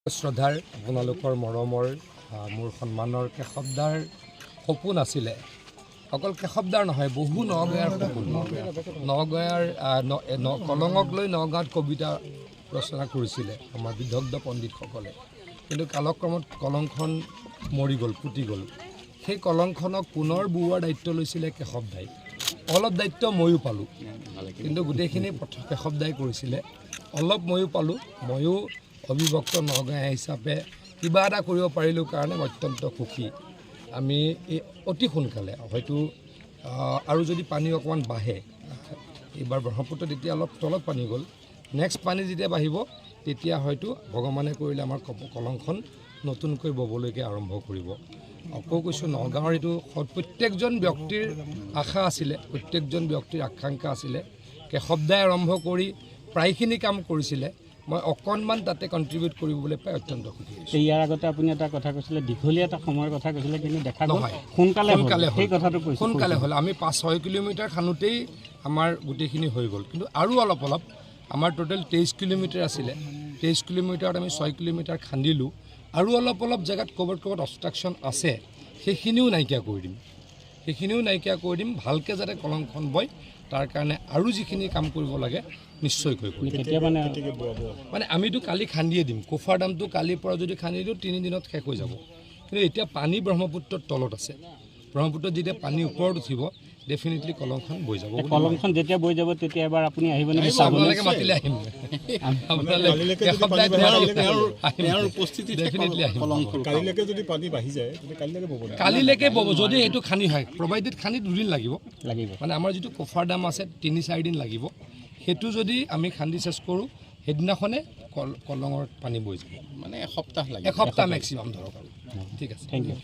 শ্ৰদ্ধাৰ আপোনালোকৰ মৰমৰ মোৰ সন্মানৰ কেশৱদাৰ সপোন আছিলে অকল কেশৱদাৰ নহয় বহু নগঞাৰ সপোন নগঞাৰ কলঙক লৈ নগাঁৱত কবিতা ৰচনা কৰিছিলে আমাৰ বিদগ্ধ পণ্ডিতসকলে কিন্তু কালক্ৰমত কলংখন মৰি গ'ল পুতি গ'ল সেই কলংখনক পুনৰ বুৱাৰ দায়িত্ব লৈছিলে কেশৱদাই অলপ দায়িত্ব ময়ো পালোঁ কিন্তু গোটেইখিনি কেশৱদাই কৰিছিলে অলপ ময়ো পালোঁ ময়ো অবিভক্ত নগাঁও হিচাপে কিবা এটা কৰিব পাৰিলোঁ কাৰণে অত্যন্ত সুখী আমি অতি সোনকালে হয়তো আৰু যদি পানী অকণমান বাঢ়ে এইবাৰ ব্ৰহ্মপুত্ৰত এতিয়া অলপ তলত পানী গ'ল নেক্সট পানী যেতিয়া বাঢ়িব তেতিয়া হয়তো ভগৱানে কৰিলে আমাৰ কলংখন নতুনকৈ ব'বলৈকে আৰম্ভ কৰিব আকৌ কৈছোঁ নগাঁৱৰ এইটো প্ৰত্যেকজন ব্যক্তিৰ আশা আছিলে প্ৰত্যেকজন ব্যক্তিৰ আকাংক্ষা আছিলে কেশৱদাই আৰম্ভ কৰি প্ৰায়খিনি কাম কৰিছিলে মই অকণমান তাতে কণ্ট্ৰিবিউট কৰিবলৈ পাই অত্যন্ত সুখী হৈছোঁ। ইয়াৰ আগতে আপুনি এটা কথা কৈছিলে দীঘলীয়া এটা সময়ৰ কথা কৈছিলে কিন্তু দেখা নহয় সোনকালে সেই কথাটো কৈছোঁ সোনকালে হ'ল আমি 5-6 কিলোমিটাৰ খানোতেই আমাৰ গোটেইখিনি হৈ গ'ল কিন্তু আৰু অলপ আমাৰ টোটেল 23 কিলোমিটাৰ আছিলে 23 কিলোমিটাৰত আমি 6 কিলোমিটাৰ খান্দিলোঁ আৰু অলপ জেগাত ক'ৰবাত অবষ্ট্ৰাকশ্যন আছে সেইখিনিও নাইকিয়া কৰি দিম ভালকৈ যাতে কলংখন বয় তাৰ কাৰণে আৰু যিখিনি কাম কৰিব লাগে নিশ্চয়কৈ কৰিম মানে আমিতো কালি খান্দিয়ে দিম কোফাৰ দামটো কালিৰ পৰা যদি খান্দি দিওঁ 3 দিনত শেষ হৈ যাব কিন্তু এতিয়া পানী ব্ৰহ্মপুত্ৰৰ তলত আছে ব্ৰহ্মপুত্ৰত যেতিয়া পানী ওপৰত উঠিব ডেফিনেটলি কলংখন বৈ যাব কলংখন যেতিয়া বৈ যাব তেতিয়া এবাৰ আপুনি আহিব নেকি আপোনালোকে মাতিলে আহিম কালিলৈকে ব'ব যদি এইটো খান্দি হয় প্ৰভাইডেড খান্দি 2 দিন লাগিব মানে আমাৰ যিটো কোফাৰ দাম আছে 3-4 দিন লাগিব সেইটো যদি আমি খান্দি চেষ্টা কৰোঁ সেইদিনাখনে কলঙৰ পানী বৈ যাব মানে এসপ্তাহ মেক্সিমাম ধৰক আৰু ঠিক আছে থেংক ইউ